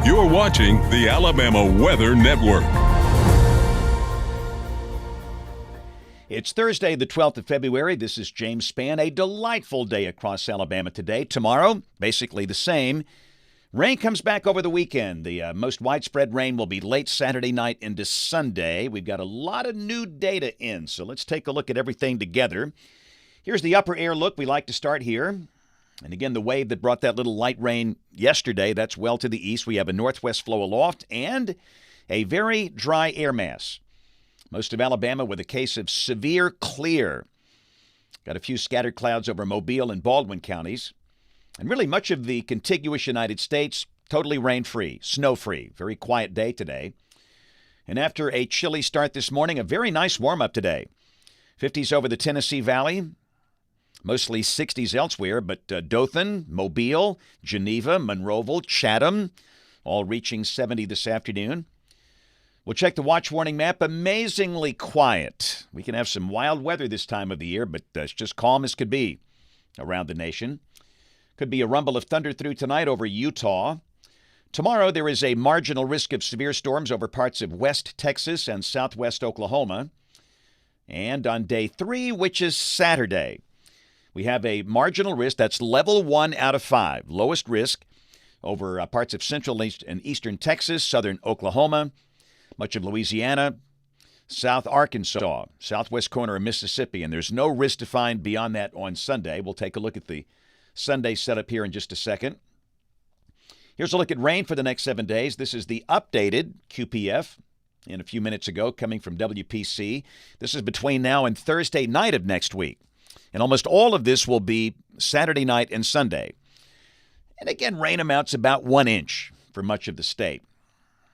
You're watching the Alabama Weather Network. It's Thursday, the 12th of February. This is James Spann. A delightful day across Alabama today. Tomorrow, basically the same. Rain comes back over the weekend. The most widespread rain will be late Saturday night into Sunday. We've got a lot of new data in, so let's take a look at everything together. Here's the upper air look. We like to start here. And again, the wave that brought that little light rain yesterday, that's well to the east. We have a northwest flow aloft and a very dry air mass. Most of Alabama with a case of severe clear. Got a few scattered clouds over Mobile and Baldwin counties. And really much of the contiguous United States, totally rain-free, snow-free. Very quiet day today. And after a chilly start this morning, a very nice warm-up today. 50s over the Tennessee Valley. Mostly 60s elsewhere, but Dothan, Mobile, Geneva, Monroeville, Chatham, all reaching 70 this afternoon. We'll check the watch warning map. Amazingly quiet. We can have some wild weather this time of the year, but it's just calm as could be around the nation. Could be a rumble of thunder through tonight over Utah. Tomorrow there is a marginal risk of severe storms over parts of West Texas and southwest Oklahoma. And on day 3, which is Saturday, we have a marginal risk that's level 1 out of 5, lowest risk over parts of central and eastern Texas, southern Oklahoma, much of Louisiana, south Arkansas, southwest corner of Mississippi, and there's no risk defined beyond that on Sunday. We'll take a look at the Sunday setup here in just a second. Here's a look at rain for the next 7 days. This is the updated QPF in a few minutes ago coming from WPC. This is between now and Thursday night of next week. And almost all of this will be Saturday night and Sunday. And again, rain amounts about 1 inch for much of the state.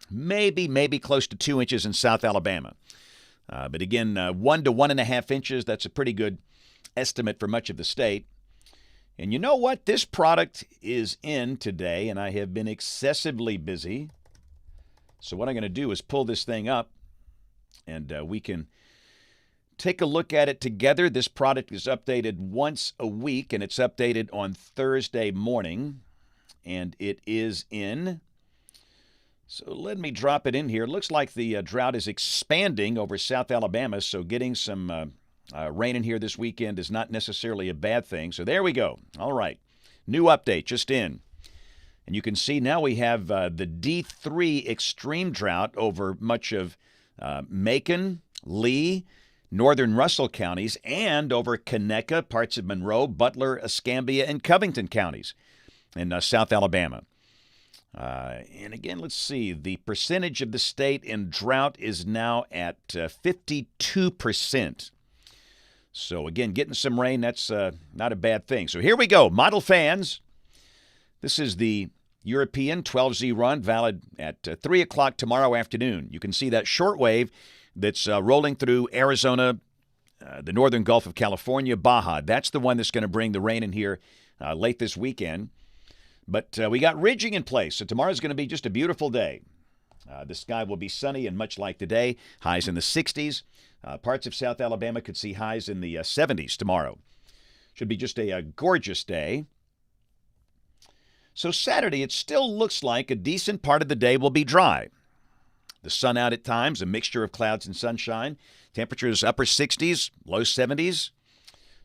Maybe close to 2 inches in South Alabama. But again, 1 to 1.5 inches, that's a pretty good estimate for much of the state. And you know what? This product is in today, and I have been excessively busy. So what I'm going to do is pull this thing up, and we can take a look at it together. This product is updated once a week, and it's updated on Thursday morning, and it is in. So let me drop it in here. It looks like the drought is expanding over South Alabama, so getting some rain in here this weekend is not necessarily a bad thing. So there we go. All right. New update just in. And you can see now we have the D3 extreme drought over much of Macon, Lee, northern Russell counties, and over Conecuh, parts of Monroe, Butler, Escambia, and Covington counties in South Alabama. And again, let's see. The percentage of the state in drought is now at 52%. So again, getting some rain, that's not a bad thing. So here we go. Model fans. This is the European 12Z run, valid at 3 o'clock tomorrow afternoon. You can see that shortwave that's rolling through Arizona, the northern Gulf of California, Baja. That's the one that's going to bring the rain in here late this weekend. But we got ridging in place, so tomorrow's going to be just a beautiful day. The sky will be sunny and much like today, highs in the 60s. Parts of South Alabama could see highs in the 70s tomorrow. Should be just a gorgeous day. So Saturday, it still looks like a decent part of the day will be dry. The sun out at times, a mixture of clouds and sunshine. Temperatures upper 60s, low 70s.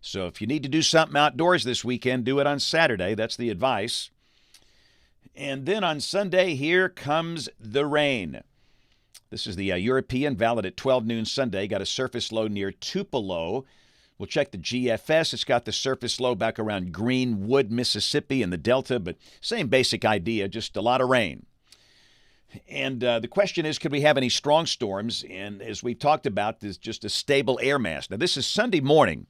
So if you need to do something outdoors this weekend, do it on Saturday. That's the advice. And then on Sunday, here comes the rain. This is the European, valid at 12 noon Sunday. Got a surface low near Tupelo. We'll check the GFS. It's got the surface low back around Greenwood, Mississippi in the Delta, but same basic idea, just a lot of rain. And the question is, could we have any strong storms? And as we've talked about, there's just a stable air mass. Now, this is Sunday morning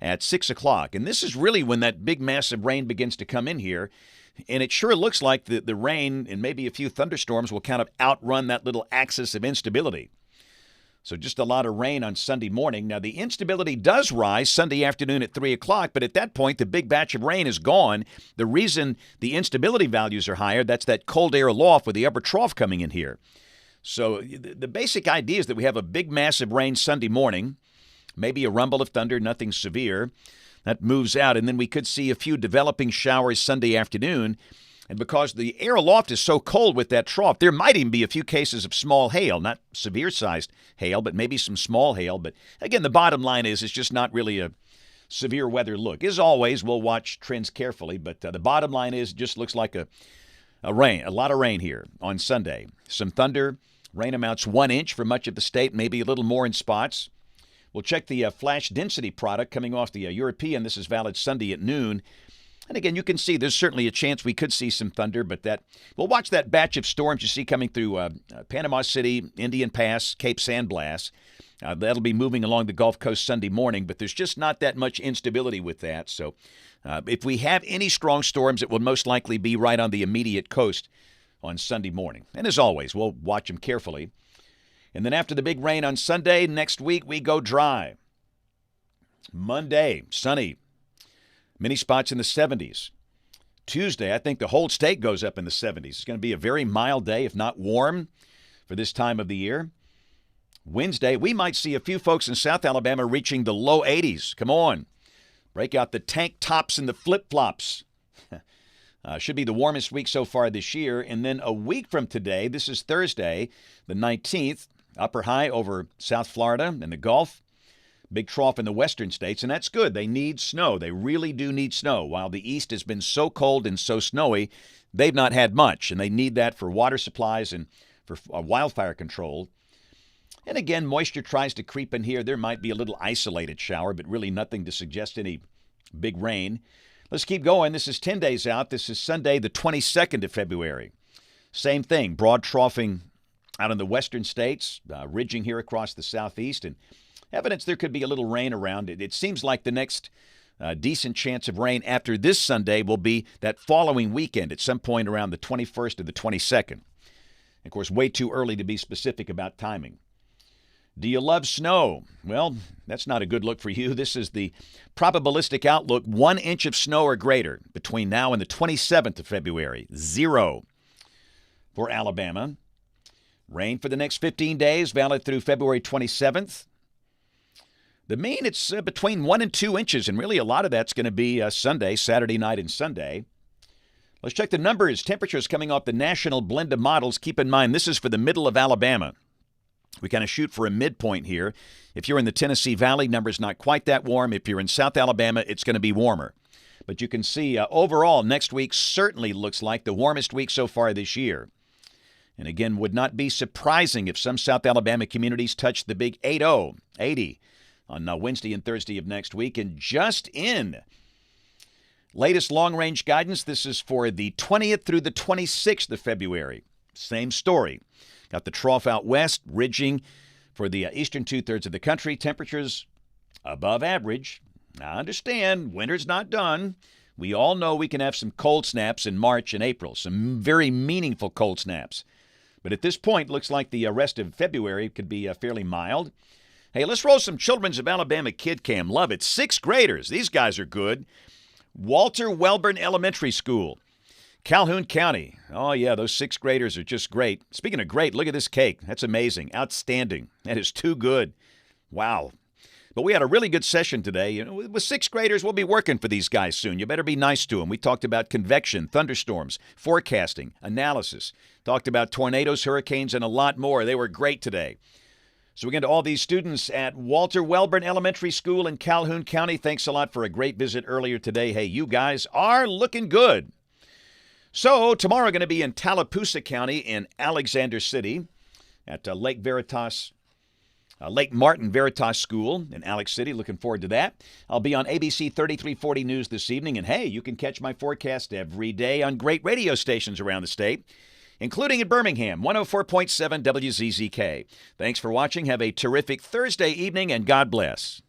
at 6 o'clock, and this is really when that big massive rain begins to come in here. And it sure looks like the rain and maybe a few thunderstorms will kind of outrun that little axis of instability. So just a lot of rain on Sunday morning. Now, the instability does rise Sunday afternoon at 3 o'clock, but at that point, the big batch of rain is gone. The reason the instability values are higher, that's that cold air aloft with the upper trough coming in here. So the basic idea is that we have a big, massive rain Sunday morning, maybe a rumble of thunder, nothing severe. That moves out, and then we could see a few developing showers Sunday afternoon. And because the air aloft is so cold with that trough, there might even be a few cases of small hail, not severe-sized hail, but maybe some small hail. But again, the bottom line is it's just not really a severe weather look. As always, we'll watch trends carefully, but the bottom line is it just looks like a lot of rain here on Sunday. Some thunder, rain amounts 1 inch for much of the state, maybe a little more in spots. We'll check the flash density product coming off the European. This is valid Sunday at noon. And again, you can see there's certainly a chance we could see some thunder, but we'll watch that batch of storms you see coming through Panama City, Indian Pass, Cape San Blas. That'll be moving along the Gulf Coast Sunday morning, but there's just not that much instability with that. So if we have any strong storms, it will most likely be right on the immediate coast on Sunday morning. And as always, we'll watch them carefully. And then after the big rain on Sunday, next week we go dry. Monday, sunny. Many spots in the 70s. Tuesday, I think the whole state goes up in the 70s. It's going to be a very mild day, if not warm, for this time of the year. Wednesday, we might see a few folks in South Alabama reaching the low 80s. Come on. Break out the tank tops and the flip-flops. Should be the warmest week so far this year. And then a week from today, this is Thursday, the 19th, upper high over South Florida and the Gulf. Big trough in the western states, and that's good. They need snow. They really do need snow. While the east has been so cold and so snowy, they've not had much, and they need that for water supplies and for wildfire control. And again, moisture tries to creep in here. There might be a little isolated shower, but really nothing to suggest any big rain. Let's keep going. This is 10 days out. This is Sunday, the 22nd of February. Same thing, broad troughing out in the western states, ridging here across the southeast, and evidence there could be a little rain around it. It seems like the next decent chance of rain after this Sunday will be that following weekend at some point around the 21st or the 22nd. Of course, way too early to be specific about timing. Do you love snow? Well, that's not a good look for you. This is the probabilistic outlook, 1 inch of snow or greater between now and the 27th of February. 0 for Alabama. Rain for the next 15 days, valid through February 27th. The mean, it's between 1 and 2 inches, and really a lot of that's going to be Sunday, Saturday night, and Sunday. Let's check the numbers. Temperatures coming off the national blend of models. Keep in mind, this is for the middle of Alabama. We kind of shoot for a midpoint here. If you're in the Tennessee Valley, number's not quite that warm. If you're in South Alabama, it's going to be warmer. But you can see overall, next week certainly looks like the warmest week so far this year. And again, would not be surprising if some South Alabama communities touch the big 80 on Wednesday and Thursday of next week. And just in latest long-range guidance, this is for the 20th through the 26th of February. Same story. Got the trough out west, ridging for the eastern two-thirds of the country. Temperatures above average. I understand, winter's not done. We all know we can have some cold snaps in March and April, some very meaningful cold snaps. But at this point, looks like the rest of February could be fairly mild. Hey, let's roll some Children's of Alabama Kid Cam. Love it. 6th graders. These guys are good. Walter Welborn Elementary School, Calhoun County. Oh, yeah, those 6th graders are just great. Speaking of great, look at this cake. That's amazing. Outstanding. That is too good. Wow. But we had a really good session today. You know, with 6th graders, we'll be working for these guys soon. You better be nice to them. We talked about convection, thunderstorms, forecasting, analysis. Talked about tornadoes, hurricanes, and a lot more. They were great today. So again, to all these students at Walter Welborn Elementary School in Calhoun County, thanks a lot for a great visit earlier today. Hey, you guys are looking good. So tomorrow going to be in Tallapoosa County in Alexander City at Lake Martin Veritas School in Alex City. Looking forward to that. I'll be on ABC 3340 News this evening. And hey, you can catch my forecast every day on great radio stations around the state, including in Birmingham, 104.7 WZZK. Thanks for watching. Have a terrific Thursday evening, and God bless.